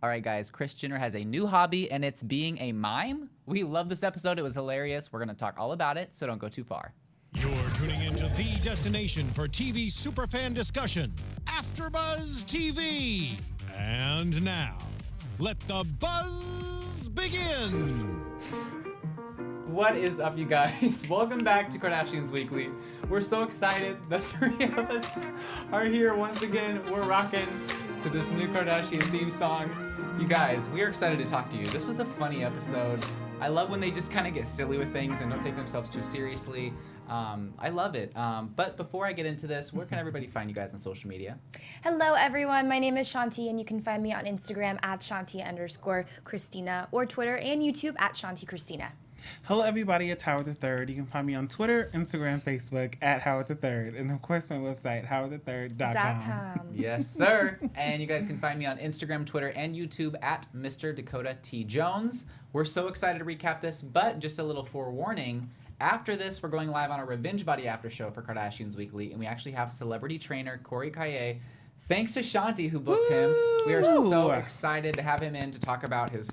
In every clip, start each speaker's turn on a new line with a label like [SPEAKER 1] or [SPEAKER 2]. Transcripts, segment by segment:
[SPEAKER 1] All right, guys, Kris Jenner has a new hobby, and it's being a mime. We love this episode. It was hilarious. We're going to talk all about it, so don't go too far.
[SPEAKER 2] You're tuning into the destination for TV superfan discussion, AfterBuzz TV. And now, let the buzz begin.
[SPEAKER 1] What is up, you guys? Welcome back to Kardashians Weekly. We're so excited. The three of us are here once again. We're rocking to this new Kardashian theme song. You guys, we are excited to talk to you. This was a funny episode. I love when they just kind of get silly with things and don't take themselves too seriously. I love it. But before I get into this, where can everybody find you guys on social media?
[SPEAKER 3] Hello, everyone. My name is Shanti, and you can find me on Instagram at Shanti_Christina or Twitter and YouTube at Shanti Christina.
[SPEAKER 4] Hello, everybody. It's Howard III. You can find me on Twitter, Instagram, Facebook at Howard III, and of course my website, howardthird.com.
[SPEAKER 1] Yes, sir. And you guys can find me on Instagram, Twitter, and YouTube at Mr. Dakota T. Jones. We're so excited to recap this, but just a little forewarning. After this, we're going live on a Revenge Body after show for Kardashians Weekly, and we actually have celebrity trainer Kourtney Kardashian. Thanks to Shanti who booked him. We are so excited to have him in to talk about his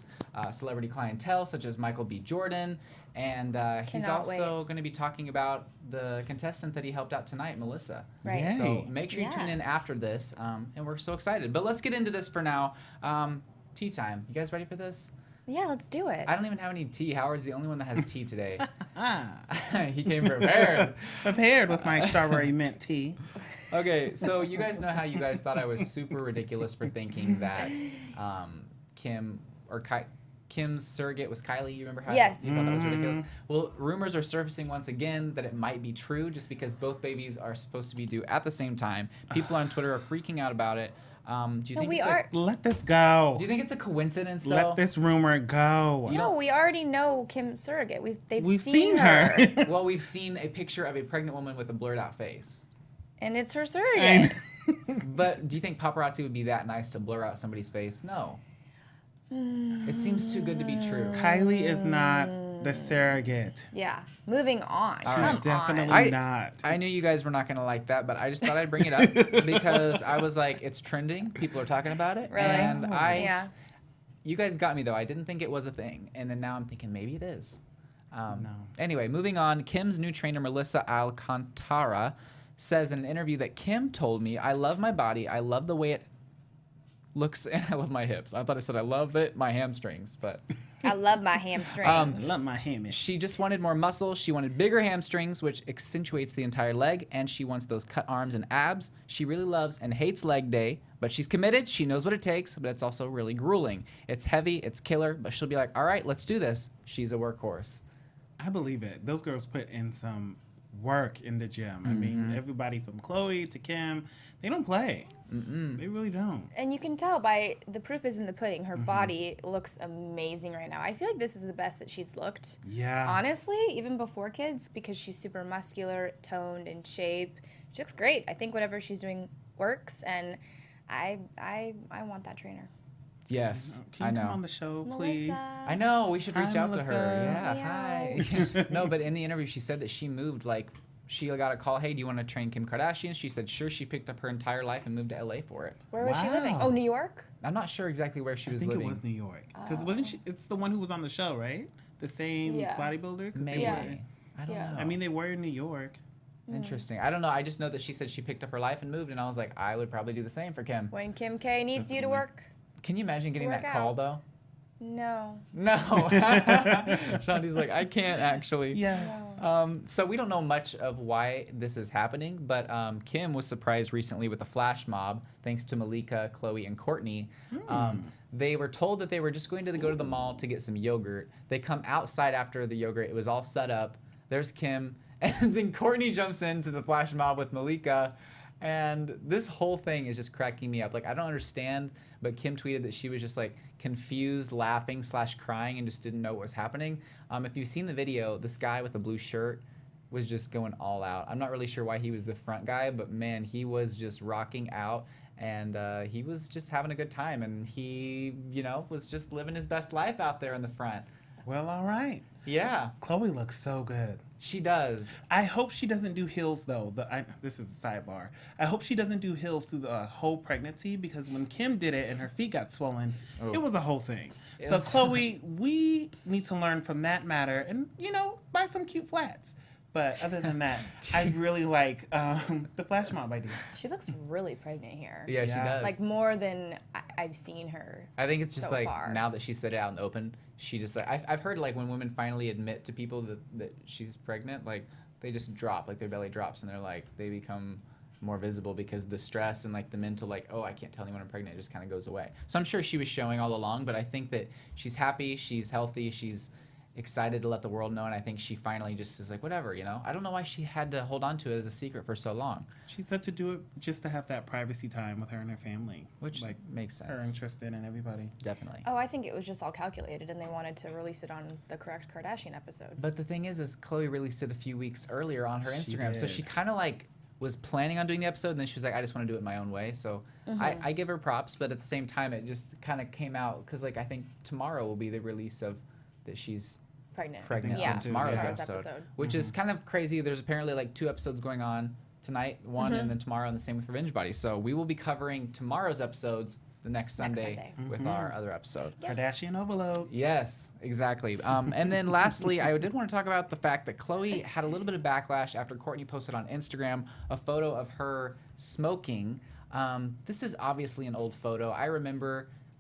[SPEAKER 1] celebrity clientele, such as Michael B. Jordan. And he's also going to be talking about the contestant that he helped out tonight, Melissa.
[SPEAKER 3] Right.
[SPEAKER 4] Yay.
[SPEAKER 1] So make sure you tune in after this. And we're so excited. But let's get into this for now. Tea time. You guys ready for this?
[SPEAKER 3] Yeah, let's do it.
[SPEAKER 1] I don't even have any tea. Howard's the only one that has tea today. He came prepared.
[SPEAKER 4] Prepared with my strawberry mint tea.
[SPEAKER 1] Okay, so you guys know how you guys thought I was super ridiculous for thinking that Kim's surrogate was Kylie. You remember how you thought that was ridiculous? Well, rumors are surfacing once again that it might be true just because both babies are supposed to be due at the same time. People on Twitter are freaking out about it. Do you think
[SPEAKER 4] Let this go.
[SPEAKER 1] Do you think it's a coincidence, though?
[SPEAKER 4] Let this rumor go.
[SPEAKER 3] No, we already know Kim's surrogate. We've
[SPEAKER 4] seen her.
[SPEAKER 1] Well, we've seen a picture of a pregnant woman with a blurred out face.
[SPEAKER 3] And it's her surrogate.
[SPEAKER 1] But do you think paparazzi would be that nice to blur out somebody's face? No. It seems too good to be true.
[SPEAKER 4] Kylie is not the surrogate.
[SPEAKER 3] Yeah. Moving on.
[SPEAKER 4] She's definitely not.
[SPEAKER 1] I knew you guys were not going to like that, but I just thought I'd bring it up because I was like, it's trending. People are talking about it.
[SPEAKER 3] Really?
[SPEAKER 1] And you guys got me, though. I didn't think it was a thing. And then now I'm thinking maybe it is.
[SPEAKER 4] No.
[SPEAKER 1] Anyway, moving on. Kim's new trainer, Melissa Alcantara, says in an interview that Kim told me, I love my body. I love the way it looks, and I love my hips. I thought I said I love my hamstrings, but...
[SPEAKER 3] I love my hamstrings.
[SPEAKER 4] I love my hammies.
[SPEAKER 1] She just wanted more muscle. She wanted bigger hamstrings, which accentuates the entire leg, and she wants those cut arms and abs. She really loves and hates leg day, but she's committed. She knows what it takes, but it's also really grueling. It's heavy, it's killer, but she'll be like, all right, let's do this. She's a workhorse.
[SPEAKER 4] I believe it. Those girls put in some work in the gym. I mean, everybody from Khloe to Kim, they don't play. They really don't.
[SPEAKER 3] And you can tell by the proof is in the pudding. Her body looks amazing right now. I feel like this is the best that she's looked.
[SPEAKER 4] Yeah.
[SPEAKER 3] Honestly, even before kids, because she's super muscular, toned, in shape. She looks great. I think whatever she's doing works, and I want that trainer.
[SPEAKER 1] Yes,
[SPEAKER 4] Can you come on the show, please?
[SPEAKER 3] Melissa.
[SPEAKER 1] I know. We should reach out to her.
[SPEAKER 4] Melissa.
[SPEAKER 1] Yeah, hi. No, but in the interview, she said that she moved, she got a call, hey, do you want to train Kim Kardashian? She said, sure. She picked up her entire life and moved to LA for it.
[SPEAKER 3] Where was she living? Oh, New York?
[SPEAKER 1] I'm not sure exactly where she was living.
[SPEAKER 4] I think it was New York. Because wasn't she? It's the one who was on the show, right? The same bodybuilder?
[SPEAKER 1] Maybe. I don't know.
[SPEAKER 4] I mean, they were in New York.
[SPEAKER 1] Interesting. I don't know. I just know that she said she picked up her life and moved, and I was like, I would probably do the same for Kim.
[SPEAKER 3] When Kim K needs you to work.
[SPEAKER 1] Can you imagine getting that call, though?
[SPEAKER 3] No.
[SPEAKER 1] Shanti's like, I can't actually.
[SPEAKER 4] Yes.
[SPEAKER 1] So we don't know much of why this is happening, but Kim was surprised recently with a flash mob, thanks to Malika, Khloe, and Kourtney. They were told that they were just going to go to the mall to get some yogurt. They come outside after the yogurt. It was all set up. There's Kim. And then Kourtney jumps into the flash mob with Malika. And this whole thing is just cracking me up. Like, I don't understand, but Kim tweeted that she was just like confused, laughing / crying, and just didn't know what was happening. If you've seen the video, this guy with the blue shirt was just going all out. I'm not really sure why he was the front guy, but man, he was just rocking out, and he was just having a good time, and he, was just living his best life out there in the front.
[SPEAKER 4] Well, all right.
[SPEAKER 1] Yeah.
[SPEAKER 4] Khloe looks so good.
[SPEAKER 1] She does.
[SPEAKER 4] I hope she doesn't do heels though. This is a sidebar. I hope she doesn't do heels through the whole pregnancy, because when Kim did it and her feet got swollen, it was a whole thing. So Khloe, we need to learn from that matter and, buy some cute flats. But other than that, I really like the Flash Mob idea.
[SPEAKER 3] She looks really pregnant here.
[SPEAKER 1] Yeah, she does.
[SPEAKER 3] Like more than I've seen her.
[SPEAKER 1] I think it's just
[SPEAKER 3] so
[SPEAKER 1] like
[SPEAKER 3] far.
[SPEAKER 1] Now that she said it out in the open, she just like I've heard like when women finally admit to people that she's pregnant, like they just drop, like their belly drops, and they're like they become more visible because the stress and like the mental like, oh, I can't tell anyone I'm pregnant, it just kind of goes away. So I'm sure she was showing all along, but I think that she's happy, she's healthy, she's excited to let the world know, and I think she finally just is like, whatever, I don't know why she had to hold on to it as a secret for so long.
[SPEAKER 4] She said to do it just to have that privacy time with her and her family,
[SPEAKER 1] which like makes sense.
[SPEAKER 4] Her interest in and everybody.
[SPEAKER 1] Definitely.
[SPEAKER 3] Oh, I think it was just all calculated, and they wanted to release it on the correct Kardashian episode.
[SPEAKER 1] But the thing is Khloe released it a few weeks earlier on her Instagram, so
[SPEAKER 4] did.
[SPEAKER 1] she kind of like was planning on doing the episode, and then she was like, I just want to do it my own way. So I give her props, but at the same time, it just kind of came out because like I think tomorrow will be the release of that she's pregnant
[SPEAKER 3] Yeah,
[SPEAKER 1] on tomorrow's
[SPEAKER 3] tomorrow's
[SPEAKER 1] episode. Which is kind of crazy. There's apparently like 2 episodes going on tonight, one and then tomorrow, and the same with Revenge Body. So we will be covering tomorrow's episodes the next Sunday with our other episode.
[SPEAKER 3] Yep.
[SPEAKER 4] Kardashian overload.
[SPEAKER 1] Yes, exactly. And then lastly, I did want to talk about the fact that Khloe had a little bit of backlash after Kourtney posted on Instagram a photo of her smoking. This is obviously an old photo.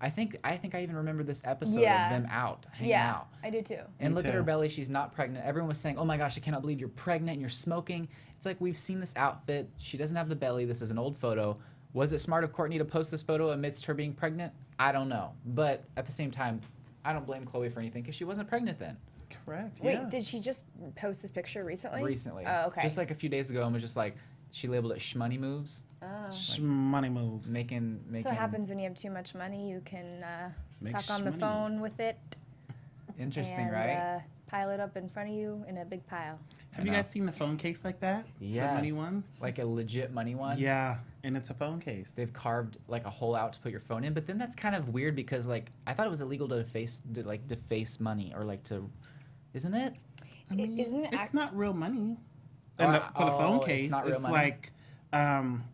[SPEAKER 1] I think I even remember this episode of them hanging out.
[SPEAKER 3] I do too.
[SPEAKER 1] And
[SPEAKER 4] Me
[SPEAKER 1] look at
[SPEAKER 4] too.
[SPEAKER 1] her belly. She's not pregnant. Everyone was saying, oh my gosh, I cannot believe you're pregnant and you're smoking. It's like, we've seen this outfit. She doesn't have the belly. This is an old photo. Was it smart of Kourtney to post this photo amidst her being pregnant? I don't know. But at the same time, I don't blame Khloe for anything because she wasn't pregnant then.
[SPEAKER 4] Correct.
[SPEAKER 3] Wait,
[SPEAKER 4] yeah.
[SPEAKER 3] did she just post this picture recently?
[SPEAKER 1] Recently.
[SPEAKER 3] Oh, okay.
[SPEAKER 1] Just like a few days ago, and was just like, she labeled it shmoney moves.
[SPEAKER 3] Oh.
[SPEAKER 4] Money moves.
[SPEAKER 1] Making.
[SPEAKER 3] So what happens when you have too much money? You can
[SPEAKER 4] Make
[SPEAKER 3] talk on the
[SPEAKER 4] shmoney
[SPEAKER 3] phone
[SPEAKER 4] moves.
[SPEAKER 3] with it.
[SPEAKER 1] Interesting,
[SPEAKER 3] and,
[SPEAKER 1] right?
[SPEAKER 3] Pile it up in front of you in a big pile.
[SPEAKER 4] Have you guys seen the phone case like that?
[SPEAKER 1] Yes.
[SPEAKER 4] The money one?
[SPEAKER 1] Like a legit money one?
[SPEAKER 4] Yeah, and it's a phone case.
[SPEAKER 1] They've carved like a hole out to put your phone in, but then that's kind of weird because like I thought it was illegal to deface money or like to, isn't it?
[SPEAKER 4] I mean,
[SPEAKER 3] Isn't it
[SPEAKER 4] it's not real money.
[SPEAKER 1] Oh,
[SPEAKER 4] And for the phone
[SPEAKER 1] it's
[SPEAKER 4] case,
[SPEAKER 1] not real
[SPEAKER 4] it's
[SPEAKER 1] money?
[SPEAKER 4] like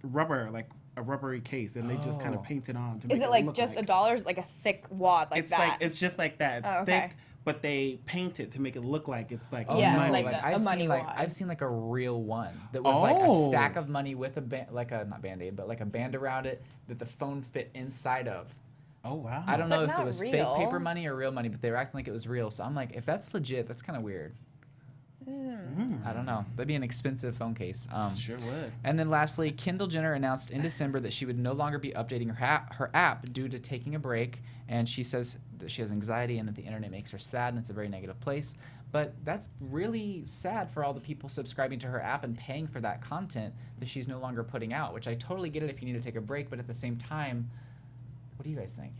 [SPEAKER 4] rubber, like a rubbery case, and they just kind of paint it on to make
[SPEAKER 3] Is it like
[SPEAKER 4] look
[SPEAKER 3] just
[SPEAKER 4] like.
[SPEAKER 3] $1, like a thick wad like
[SPEAKER 4] It's
[SPEAKER 3] that?
[SPEAKER 4] like it's just like that. It's
[SPEAKER 3] Oh, okay.
[SPEAKER 4] thick, but they paint it to make it look like it's like
[SPEAKER 3] Yeah,
[SPEAKER 4] money.
[SPEAKER 3] like
[SPEAKER 1] like
[SPEAKER 3] a
[SPEAKER 1] I've
[SPEAKER 3] money
[SPEAKER 1] seen like
[SPEAKER 3] wad.
[SPEAKER 1] I've seen like a real one that was like a
[SPEAKER 4] Oh.
[SPEAKER 1] stack of money with a like a not band-aid but like a band around it that the phone fit inside of.
[SPEAKER 4] Oh wow!
[SPEAKER 1] I don't
[SPEAKER 3] But
[SPEAKER 1] know if it
[SPEAKER 3] not
[SPEAKER 1] was
[SPEAKER 3] real.
[SPEAKER 1] fake paper money or real money, but they were acting like it was real. So I'm like, if that's legit, that's kind of weird. I don't know. That'd be an expensive phone case.
[SPEAKER 4] Sure would.
[SPEAKER 1] And then lastly, Kendall Jenner announced in December that she would no longer be updating her app due to taking a break. And she says that she has anxiety and that the internet makes her sad and it's a very negative place. But that's really sad for all the people subscribing to her app and paying for that content that she's no longer putting out, which I totally get it if you need to take a break. But at the same time, what do you guys think?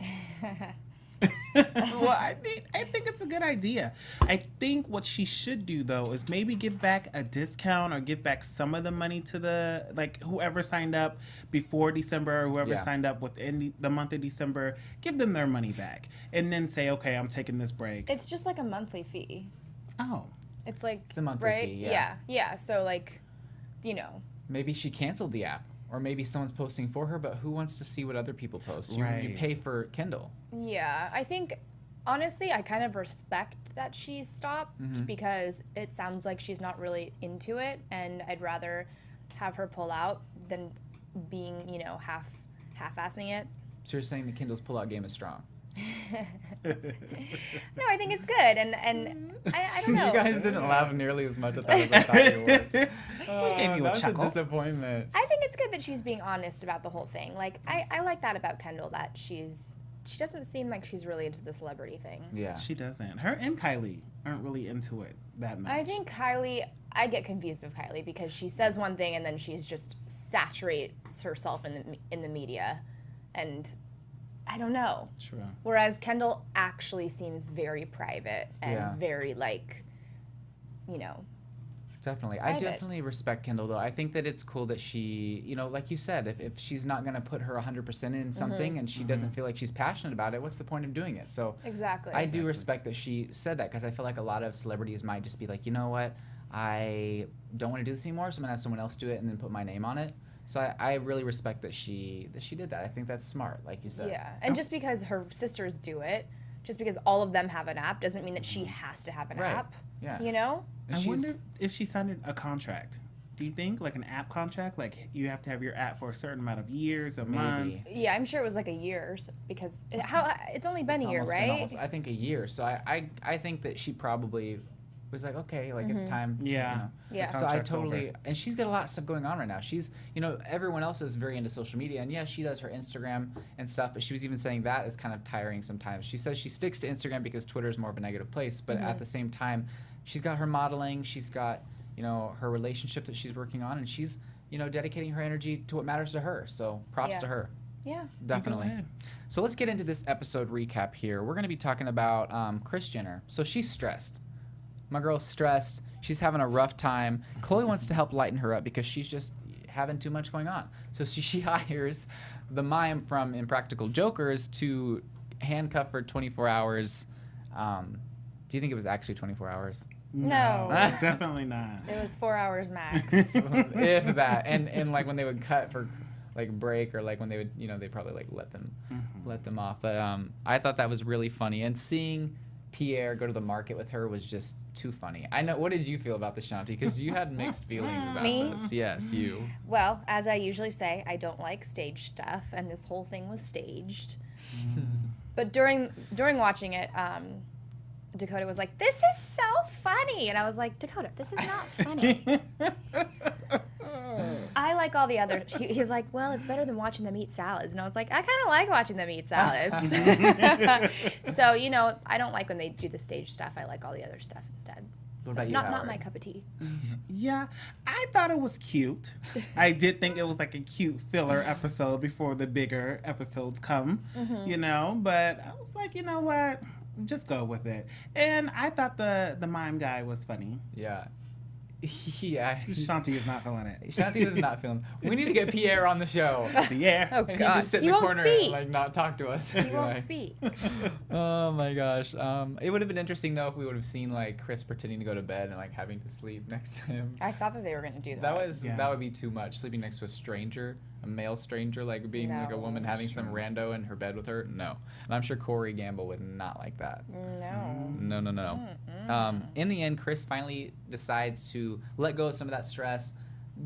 [SPEAKER 4] Well, I think it's a good idea. I think what she should do though is maybe give back a discount or give back some of the money to the like whoever signed up before December or whoever signed up within the month of December, give them their money back and then say, okay, I'm taking this break.
[SPEAKER 3] It's just like a monthly fee.
[SPEAKER 4] Oh,
[SPEAKER 3] It's like
[SPEAKER 1] It's a monthly
[SPEAKER 3] right?
[SPEAKER 1] fee, yeah.
[SPEAKER 3] Yeah. So like, you know.
[SPEAKER 1] Maybe she canceled the app. Or maybe someone's posting for her, but who wants to see what other people post? You
[SPEAKER 4] Right.
[SPEAKER 1] pay for Kindle.
[SPEAKER 3] Yeah, I think honestly, I kind of respect that she's stopped because it sounds like she's not really into it, and I'd rather have her pull out than being, you know, half-assing it.
[SPEAKER 1] So you're saying the Kindle's pull-out game is strong?
[SPEAKER 3] No, I think it's good, and I don't know.
[SPEAKER 1] You guys didn't laugh nearly as much at that as I thought you would.
[SPEAKER 4] gave you a
[SPEAKER 1] that was
[SPEAKER 4] chuckle.
[SPEAKER 1] a disappointment.
[SPEAKER 3] I think it's good that she's being honest about the whole thing. Like, I like that about Kendall, that she doesn't seem like she's really into the celebrity thing.
[SPEAKER 1] Yeah.
[SPEAKER 4] she doesn't. Her and Kylie aren't really into it that much.
[SPEAKER 3] I think Kylie, I get confused with Kylie because she says one thing and then she's just saturates herself in the media, and I don't know.
[SPEAKER 4] True.
[SPEAKER 3] Whereas Kendall actually seems very private and very like, you know.
[SPEAKER 1] Definitely. I
[SPEAKER 3] Private.
[SPEAKER 1] definitely respect Kendall, though. I think that it's cool that she, you know, like you said, if she's not going to put her 100% in something and she doesn't feel like she's passionate about it, what's the point of doing it? So
[SPEAKER 3] Exactly.
[SPEAKER 1] I do respect that she said that because I feel like a lot of celebrities might just be like, you know what, I don't want to do this anymore, so I'm gonna have someone else do it and then put my name on it. So I really respect that she did that. I think that's smart, like you said.
[SPEAKER 3] Yeah, and just because her sisters do it, just because all of them have an app, doesn't mean that she has to have an
[SPEAKER 1] Right.
[SPEAKER 3] app.
[SPEAKER 1] Yeah.
[SPEAKER 3] You know?
[SPEAKER 4] I wonder if she signed a contract. Do you think, like an app contract? Like, you have to have your app for a certain amount of years or
[SPEAKER 1] Maybe.
[SPEAKER 4] months?
[SPEAKER 3] Yeah, I'm sure it was like a year because it's only been
[SPEAKER 1] It's
[SPEAKER 3] a year,
[SPEAKER 1] almost been
[SPEAKER 3] right?
[SPEAKER 1] almost, I think, a year. So I think that she probably was like, okay, like it's time. To,
[SPEAKER 4] Yeah.
[SPEAKER 1] You know.
[SPEAKER 3] Yeah.
[SPEAKER 4] The
[SPEAKER 1] So I
[SPEAKER 4] contract's
[SPEAKER 1] totally,
[SPEAKER 4] over.
[SPEAKER 1] and she's got a lot of stuff going on right now. She's, you know, everyone else is very into social media, and yeah, she does her Instagram and stuff, but she was even saying that is kind of tiring sometimes. She says she sticks to Instagram because Twitter is more of a negative place, but at the same time, she's got her modeling, she's got, you know, her relationship that she's working on, and she's, you know, dedicating her energy to what matters to her. So props
[SPEAKER 3] Yeah.
[SPEAKER 1] to her.
[SPEAKER 3] Yeah.
[SPEAKER 1] Definitely.
[SPEAKER 4] Go ahead.
[SPEAKER 1] So let's get into this episode recap here. We're going to be talking about Kris Jenner. So she's stressed. My girl's stressed. She's having a rough time. Khloe wants to help lighten her up because she's just having too much going on. So she hires the mime from Impractical Jokers to handcuff her 24 hours. Do you think it was actually 24 hours?
[SPEAKER 3] No.
[SPEAKER 4] Definitely not.
[SPEAKER 3] It was 4 hours max.
[SPEAKER 1] If that. And like when they would cut for like break or like when they would, you know, they probably like let them off. But I thought that was really funny. And seeing Pierre go to the market with her was just too funny. I know. What did you feel about this, Shanti? Because you had mixed feelings about
[SPEAKER 3] Me?
[SPEAKER 1] this. Yes, you.
[SPEAKER 3] Well, as I usually say, I don't like stage stuff, and this whole thing was staged. But during watching it, Dakota was like, "This is so funny," and I was like, "Dakota, this is not funny." I like all the other. He's like, "Well, it's better than watching them eat salads," and I was like, "I kind of like watching them eat salads." So you know, I don't like when they do the stage stuff. I like all the other stuff instead.
[SPEAKER 1] What
[SPEAKER 3] So
[SPEAKER 1] about you,
[SPEAKER 3] not
[SPEAKER 1] Howard?
[SPEAKER 3] my cup of tea.
[SPEAKER 4] Yeah, I thought it was cute. I did think it was like a cute filler episode before the bigger episodes come, you know, but I was like, you know what? Just go with it. And I thought the mime guy was funny.
[SPEAKER 1] Yeah. Yeah.
[SPEAKER 4] Shanti is not feeling it.
[SPEAKER 1] Shanti was not feeling. We need to get Pierre on the show.
[SPEAKER 4] Yeah.
[SPEAKER 3] Oh
[SPEAKER 1] And he
[SPEAKER 3] God,
[SPEAKER 1] just sit in
[SPEAKER 3] he
[SPEAKER 1] the
[SPEAKER 3] won't
[SPEAKER 1] corner
[SPEAKER 3] speak.
[SPEAKER 1] and like not talk to us.
[SPEAKER 3] He won't
[SPEAKER 1] Like,
[SPEAKER 3] speak.
[SPEAKER 1] Oh my gosh. It would have been interesting though if we would have seen like Kris pretending to go to bed and like having to sleep next to him.
[SPEAKER 3] I thought that they were gonna do that.
[SPEAKER 1] That would be too much. Sleeping next to a stranger, a male stranger, like being like a
[SPEAKER 3] No.
[SPEAKER 1] woman having some rando in her bed with her. No. And I'm sure Corey Gamble would not like that.
[SPEAKER 3] No.
[SPEAKER 1] No. In the end, Kris finally decides to let go of some of that stress,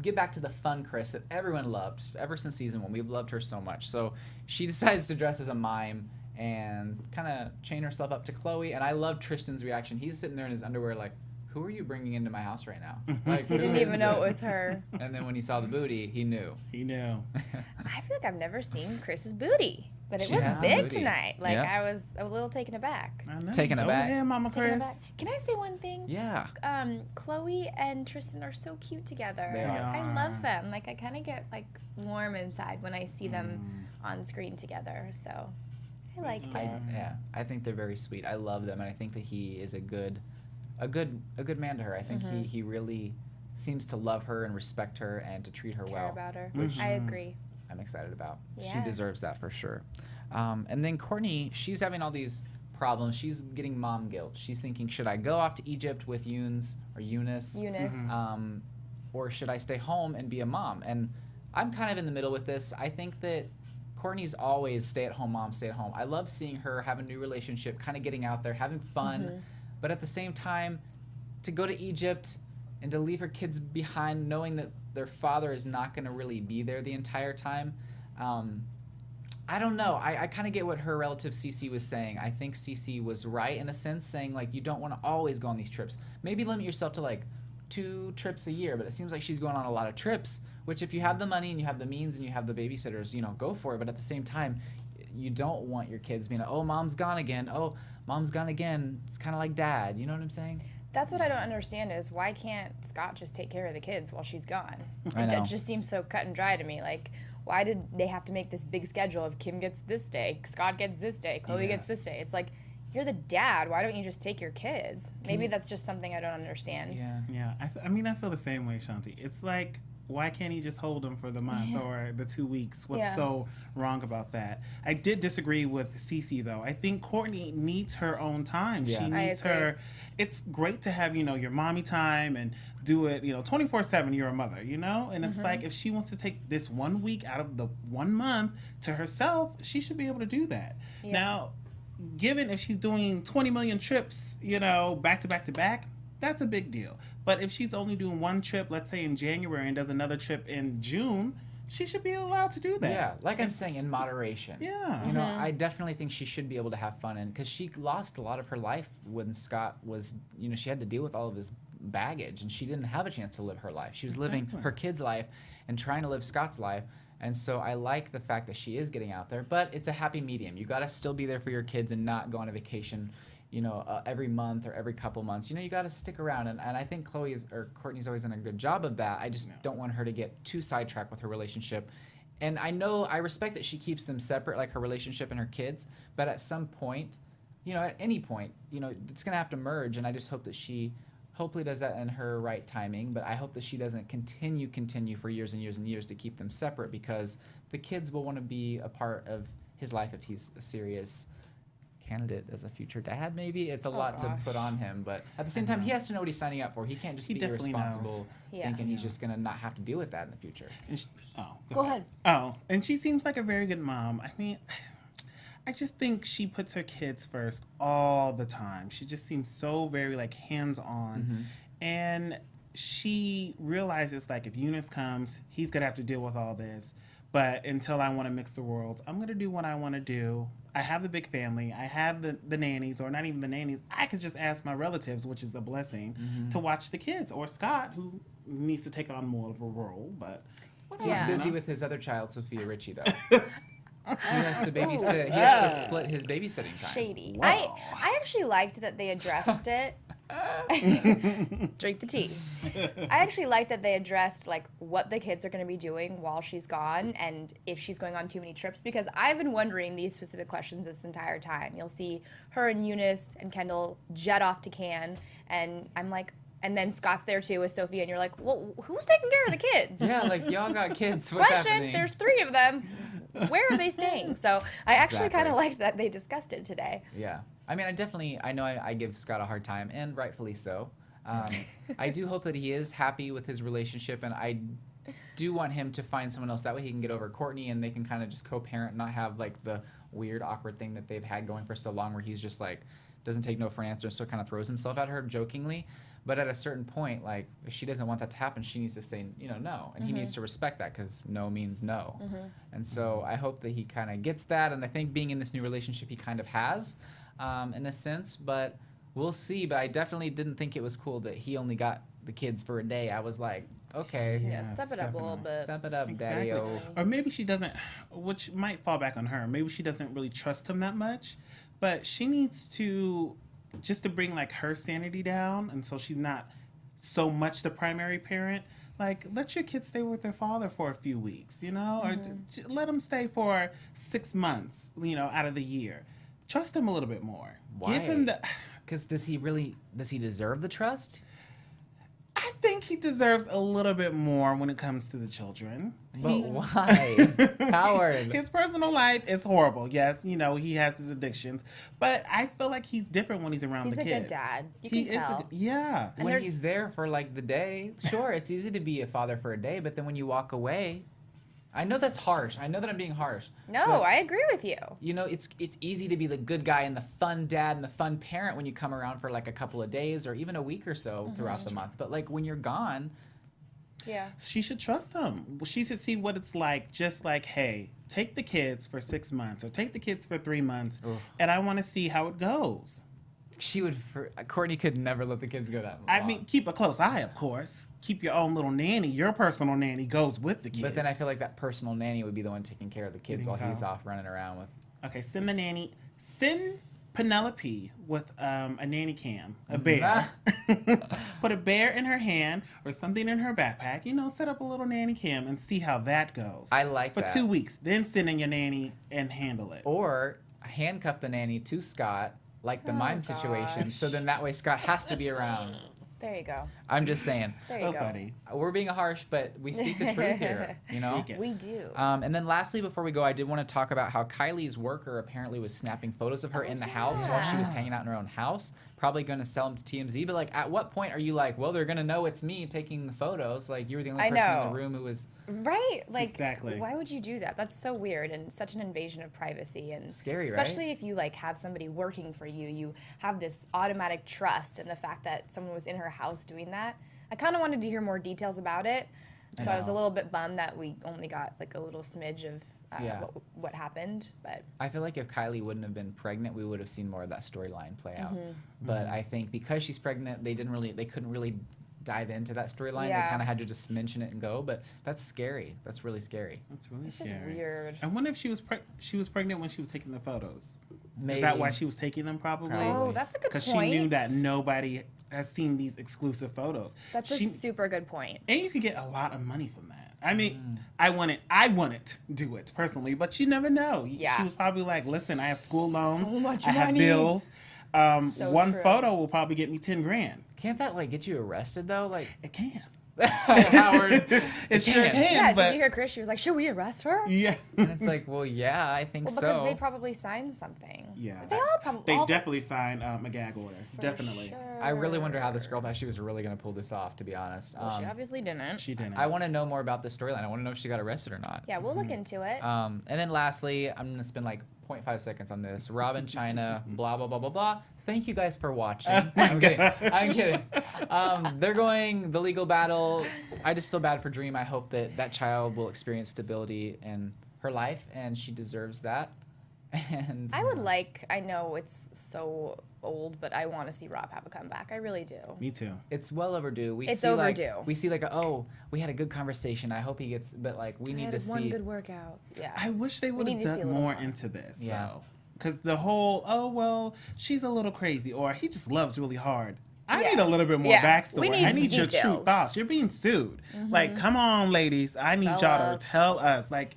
[SPEAKER 1] get back to the fun Kris that everyone loved ever since season 1. We've loved her so much. So she decides to dress as a mime and kind of chain herself up to Khloe. And I love Tristan's reaction. He's sitting there in his underwear like, who are you bringing into my house right now? Like,
[SPEAKER 3] He didn't
[SPEAKER 1] who is
[SPEAKER 3] even know it
[SPEAKER 1] this?
[SPEAKER 3] was her.
[SPEAKER 1] And then when he saw the booty, he knew.
[SPEAKER 4] He knew.
[SPEAKER 3] I feel like I've never seen Chris's booty, but it
[SPEAKER 1] She
[SPEAKER 3] was
[SPEAKER 1] has a
[SPEAKER 3] big
[SPEAKER 1] booty.
[SPEAKER 3] tonight. Like
[SPEAKER 1] Yep.
[SPEAKER 3] I was a little taken aback.
[SPEAKER 4] I know.
[SPEAKER 1] Taken
[SPEAKER 4] Go
[SPEAKER 1] aback.
[SPEAKER 4] ahead, Mama
[SPEAKER 3] Taken aback.
[SPEAKER 4] Chris.
[SPEAKER 3] Can I say one thing?
[SPEAKER 1] Yeah.
[SPEAKER 3] Chloe and Tristan are so cute together.
[SPEAKER 1] They are.
[SPEAKER 3] I love them. Like I kind of get like warm inside when I see them on screen together. So I liked it.
[SPEAKER 1] I think they're very sweet. I love them, and I think that he is a good man to her. I think he really seems to love her and respect her and to treat her
[SPEAKER 3] Care
[SPEAKER 1] well.
[SPEAKER 3] about her.
[SPEAKER 1] Which
[SPEAKER 3] I agree.
[SPEAKER 1] I'm excited about. She
[SPEAKER 3] Yeah.
[SPEAKER 1] deserves that for sure. And then Kourtney, she's having all these problems. She's getting mom guilt. She's thinking, should I go off to Egypt with Eunice, or should I stay home and be a mom? And I'm kind of in the middle with this. I think that Kourtney's always stay-at-home mom, stay at home. I love seeing her have a new relationship, kind of getting out there, having fun, but at the same time, to go to Egypt and to leave her kids behind knowing that their father is not going to really be there the entire time, I don't know. I kind of get what her relative Cece was saying. I think Cece was right in a sense, saying like you don't want to always go on these trips. Maybe limit yourself to like 2 trips a year, but it seems like she's going on a lot of trips, which if you have the money and you have the means and you have the babysitters, you know, go for it. But at the same time, you don't want your kids being like, oh, mom's gone again. Oh, mom's gone again. It's kind of like dad. You know what I'm saying?
[SPEAKER 3] That's what I don't understand is why can't Scott just take care of the kids while she's gone?
[SPEAKER 1] I know.
[SPEAKER 3] It just seems so cut and dry to me. Like, why did they have to make this big schedule of Kim gets this day, Scott gets this day, Khloe gets this day? It's like, you're the dad. Why don't you just take your kids? Maybe that's just something I don't understand.
[SPEAKER 1] Yeah.
[SPEAKER 4] Yeah, I mean, I feel the same way, Shanti. It's like why can't he just hold them for the month or the 2 weeks? What's so wrong about that? I did disagree with Cece, though. I think Kourtney needs her own time.
[SPEAKER 1] Yeah.
[SPEAKER 4] She needs her. It's great to have, your mommy time and do it, 24/7. You're a mother, And it's like, if she wants to take this 1 week out of the 1 month to herself, she should be able to do that.
[SPEAKER 3] Yeah.
[SPEAKER 4] Now, given if she's doing 20 million trips, back to back to back, that's a big deal. But if she's only doing one trip, let's say in January, and does another trip in June, she should be allowed to do that.
[SPEAKER 1] Yeah, like I'm saying, in moderation.
[SPEAKER 4] Yeah.
[SPEAKER 1] I definitely think she should be able to have fun, and because she lost a lot of her life when Scott was, she had to deal with all of his baggage, and she didn't have a chance to live her life. She was living her kid's life and trying to live Scott's life. And so I like the fact that she is getting out there, but it's a happy medium. You got to still be there for your kids and not go on a vacation, every month or every couple months. You got to stick around. And I think Kourtney's always done a good job of that. I just don't want her to get too sidetracked with her relationship. And I respect that she keeps them separate, like her relationship and her kids. But at some point, at any point, it's going to have to merge. And I just hope that she hopefully does that in her right timing, but I hope that she doesn't continue for years and years and years to keep them separate, because the kids will want to be a part of his life if he's a serious candidate as a future dad. Maybe it's a lot to put on him, but at the same time, he has to know what he's signing up for. He can't just be irresponsible thinking he's just going to not have to deal with that in the future.
[SPEAKER 4] And
[SPEAKER 3] Go ahead.
[SPEAKER 4] Oh, and she seems like a very good mom. I mean, I just think she puts her kids first all the time. She just seems so very hands-on. And she realizes if Eunice comes, he's going to have to deal with all this. But until I want to mix the worlds, I'm going to do what I want to do. I have a big family. I have the nannies, or not even the nannies. I could just ask my relatives, which is a blessing, to watch the kids. Or Scott, who needs to take on more of a role. But
[SPEAKER 1] He's busy with his other child, Sophia Richie, though. He has to babysit. He has to split his babysitting time.
[SPEAKER 3] Shady.
[SPEAKER 4] Wow.
[SPEAKER 3] I actually liked that they addressed it. Drink the tea. I actually like that they addressed what the kids are going to be doing while she's gone, and if she's going on too many trips, because I've been wondering these specific questions this entire time. You'll see her and Eunice and Kendall jet off to Cannes, and I'm like, and then Scott's there too with Sophia, and you're like, well, who's taking care of the kids?
[SPEAKER 1] Yeah, y'all got kids. What's happening?
[SPEAKER 3] There's 3 of them. Where are they staying? So I actually kind of like that they discussed it today.
[SPEAKER 1] Yeah. I mean, I know I give Scott a hard time, and rightfully so. I do hope that he is happy with his relationship, and I do want him to find someone else. That way he can get over Kourtney, and they can kind of just co-parent, not have the weird, awkward thing that they've had going for so long, where he's just doesn't take no for an answer and still kind of throws himself at her jokingly. But at a certain point, if she doesn't want that to happen, she needs to say, no. And he needs to respect that, because no means no. And so I hope that he kind of gets that. And I think being in this new relationship, he kind of has, in a sense. But we'll see. But I definitely didn't think it was cool that he only got the kids for a day. I was like, okay.
[SPEAKER 3] Yeah, step it up a little bit.
[SPEAKER 1] Step it up,
[SPEAKER 4] Exactly.
[SPEAKER 1] daddy-o.
[SPEAKER 4] Or maybe she doesn't, which might fall back on her. Maybe she doesn't really trust him that much. But she needs to... just to bring her sanity down, and so she's not so much the primary parent, let your kids stay with their father for a few weeks, or let them stay for 6 months, out of the year. Trust him a little bit more.
[SPEAKER 1] Why?
[SPEAKER 4] Give him the...
[SPEAKER 1] Because does he deserve the trust?
[SPEAKER 4] I think he deserves a little bit more when it comes to the children.
[SPEAKER 1] But why? Howard.
[SPEAKER 4] His personal life is horrible. Yes, he has his addictions. But I feel like he's different when he's around the kids.
[SPEAKER 3] He's a good dad. You can tell.
[SPEAKER 4] Yeah.
[SPEAKER 3] And
[SPEAKER 1] when he's there for the day, sure, it's easy to be a father for a day, but then when you walk away, I know that's harsh. I know that I'm being harsh.
[SPEAKER 3] No,
[SPEAKER 1] but,
[SPEAKER 3] I agree with you.
[SPEAKER 1] It's easy to be the good guy and the fun dad and the fun parent when you come around for a couple of days or even a week or so throughout the month. But when you're gone,
[SPEAKER 3] yeah,
[SPEAKER 4] she should trust him. She should see what it's like. Just hey, take the kids for 6 months or take the kids for 3 months, and I want to see how it goes.
[SPEAKER 1] Kourtney could never let the kids go that long.
[SPEAKER 4] I mean, keep a close eye, of course. Keep your own little nanny. Your personal nanny goes with the kids.
[SPEAKER 1] But then I feel like that personal nanny would be the one taking care of the kids while he's off running around with.
[SPEAKER 4] Okay, send the nanny. Send Penelope with a nanny cam, a bear. Put a bear in her hand or something in her backpack. Set up a little nanny cam and see how that goes.
[SPEAKER 1] I like that.
[SPEAKER 4] For 2 weeks. Then send in your nanny and handle it.
[SPEAKER 1] Or handcuff the nanny to Scott, like the Mime situation. So then that way Scott has to be around.
[SPEAKER 3] There you go.
[SPEAKER 1] I'm just saying.
[SPEAKER 3] There
[SPEAKER 4] So
[SPEAKER 3] you go.
[SPEAKER 4] funny.
[SPEAKER 1] We're being harsh, but we speak the truth here, you know?
[SPEAKER 4] Speak it.
[SPEAKER 3] We do.
[SPEAKER 1] And then lastly, before we go, I did want to talk about how Kylies Worker apparently was snapping photos of her in the house while she was hanging out in her own house. Probably going to sell them to TMZ. But, like, at what point are you like, well, they're going to know it's me taking the photos? Like, you were the only person in the room who was...
[SPEAKER 3] Right? Like,
[SPEAKER 4] Exactly.
[SPEAKER 3] why would you do that? That's so weird and such an invasion of privacy. And
[SPEAKER 1] Scary,
[SPEAKER 3] especially if you, like, have somebody working for you. You have this automatic trust in the fact that someone was in her house doing that. I kind of wanted to hear more details about it. So I was a little bit bummed that we only got, like, a little smidge of what happened. But
[SPEAKER 1] I feel like if Kylie wouldn't have been pregnant, we would have seen more of that storyline play out. But I think because she's pregnant, they couldn't really dive into that storyline. They kind of had to just mention it and go. But that's scary. That's really scary.
[SPEAKER 4] That's really
[SPEAKER 3] it's
[SPEAKER 4] scary.
[SPEAKER 3] just weird.
[SPEAKER 4] I wonder if she was pregnant when she was taking the photos.
[SPEAKER 1] Maybe.
[SPEAKER 4] Is that why she was taking them? Probably.
[SPEAKER 3] Oh, that's a good point.
[SPEAKER 4] Because she knew that nobody has seen these exclusive photos.
[SPEAKER 3] That's a super good point.
[SPEAKER 4] And you could get a lot of money from that. I mean, I wouldn't do it personally, but you never know.
[SPEAKER 3] Yeah.
[SPEAKER 4] She was probably like, listen, I have school loans.
[SPEAKER 3] So much
[SPEAKER 4] I have
[SPEAKER 3] money.
[SPEAKER 4] bills. One
[SPEAKER 3] true.
[SPEAKER 4] photo will probably get me 10 grand.
[SPEAKER 1] Can't that, like, get you arrested, though? Like,
[SPEAKER 4] It can.
[SPEAKER 1] Howard.
[SPEAKER 4] It sure can.
[SPEAKER 3] Yeah,
[SPEAKER 4] but
[SPEAKER 3] did you hear Chris? She was like, should we arrest her?
[SPEAKER 4] yeah.
[SPEAKER 1] And it's like, well, yeah, I think
[SPEAKER 3] Well, because
[SPEAKER 1] so.
[SPEAKER 3] they probably signed something.
[SPEAKER 4] Yeah.
[SPEAKER 3] But they all probably.
[SPEAKER 4] They definitely signed a gag order. Definitely.
[SPEAKER 3] Sure.
[SPEAKER 1] I really wonder how this girl thought she was really going to pull this off, to be honest.
[SPEAKER 3] Well, she obviously didn't.
[SPEAKER 4] She didn't.
[SPEAKER 1] I want to know more about the storyline. I want to know if she got arrested or not.
[SPEAKER 3] Yeah, we'll look into it.
[SPEAKER 1] And then lastly, I'm going to spend like 0.5 seconds on this. Robin, China, blah, blah, blah, blah, blah. Thank you guys for watching. I'm kidding. I'm kidding. They're going the legal battle. I just feel bad for Dream. I hope that that child will experience stability in her life, and she deserves that. And
[SPEAKER 3] I know it's so old, but I want to see Rob have a comeback. I really do.
[SPEAKER 4] Me too.
[SPEAKER 1] it's well overdue.
[SPEAKER 3] It's overdue.
[SPEAKER 1] We see like, oh, we had a good conversation. I hope he gets, but like we need to see.
[SPEAKER 3] one good workout. Yeah.
[SPEAKER 4] I wish they would
[SPEAKER 3] need
[SPEAKER 4] have
[SPEAKER 3] to see a
[SPEAKER 4] done
[SPEAKER 3] little
[SPEAKER 4] more
[SPEAKER 3] more.
[SPEAKER 4] into this.
[SPEAKER 1] Yeah.
[SPEAKER 4] Because the whole, oh, well, she's a little crazy, or he just loves really hard. I
[SPEAKER 3] Yeah.
[SPEAKER 4] need a little bit more
[SPEAKER 3] Yeah.
[SPEAKER 4] backstory.
[SPEAKER 3] We need
[SPEAKER 4] I need your true
[SPEAKER 3] details.
[SPEAKER 4] thoughts. You're being sued. Like, come on, ladies. I need
[SPEAKER 3] Tell
[SPEAKER 4] y'all
[SPEAKER 3] us.
[SPEAKER 4] to tell us. Like,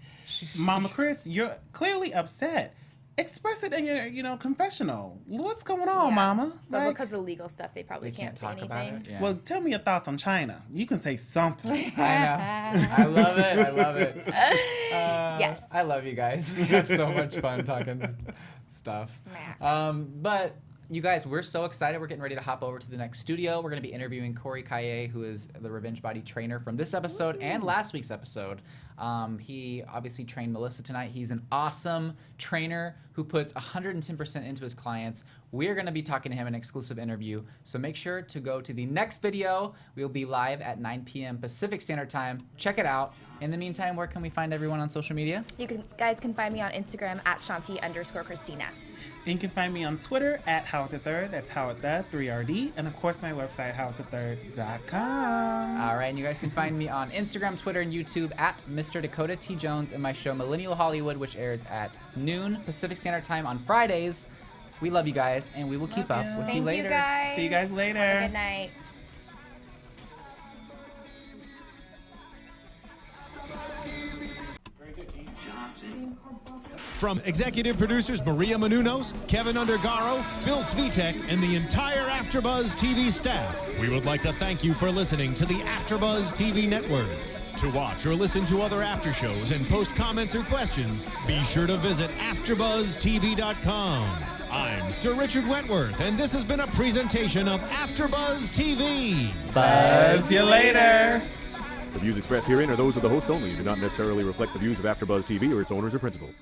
[SPEAKER 4] Mama Chris, you're clearly upset. Express it in your, confessional. What's going on,
[SPEAKER 3] Yeah.
[SPEAKER 4] Mama?
[SPEAKER 3] But
[SPEAKER 4] Like,
[SPEAKER 3] because of legal stuff, they probably
[SPEAKER 1] We
[SPEAKER 3] can't say
[SPEAKER 1] talk about
[SPEAKER 3] anything.
[SPEAKER 1] it. Yeah.
[SPEAKER 4] well, tell me your thoughts on China. You can say something.
[SPEAKER 1] I know. I love it. I love it.
[SPEAKER 3] Yes.
[SPEAKER 1] I love you guys. We have so much fun talking stuff.
[SPEAKER 3] Smack.
[SPEAKER 1] But you guys, we're so excited. We're getting ready to hop over to the next studio. We're going to be interviewing Corey Kaye, who is the Revenge Body trainer from this episode and last week's episode. He obviously trained Melissa tonight. He's an awesome trainer who puts 110% into his clients. We're going to be talking to him in an exclusive interview. So make sure to go to the next video. We'll be live at 9 p.m. Pacific Standard Time. Check it out. In the meantime, where can we find everyone on social media?
[SPEAKER 3] Guys can find me on Instagram at Shanti_Christina.
[SPEAKER 4] And you can find me on Twitter at Howard the Third. That's Howard the 3RD. And of course, my website, howardthethird.com.
[SPEAKER 1] All right, and you guys can find me on Instagram, Twitter, and YouTube at Mr. Dakota T. Jones and my show Millennial Hollywood, which airs at noon Pacific Standard Time on Fridays. We love you guys, and we will keep up with you
[SPEAKER 3] Thank
[SPEAKER 1] later.
[SPEAKER 3] you guys.
[SPEAKER 4] See you guys later.
[SPEAKER 3] Have a good night.
[SPEAKER 2] From executive producers Maria Menounos, Kevin Undergaro, Phil Svitek, and the entire AfterBuzz TV staff, we would like to thank you for listening to the AfterBuzz TV network. To watch or listen to other after shows and post comments or questions, be sure to visit AfterBuzzTV.com. I'm Sir Richard Wentworth, and this has been a presentation of AfterBuzz TV.
[SPEAKER 4] Buzz you later.
[SPEAKER 5] The views expressed herein are those of the hosts only and do not necessarily reflect the views of AfterBuzz TV or its owners or principals.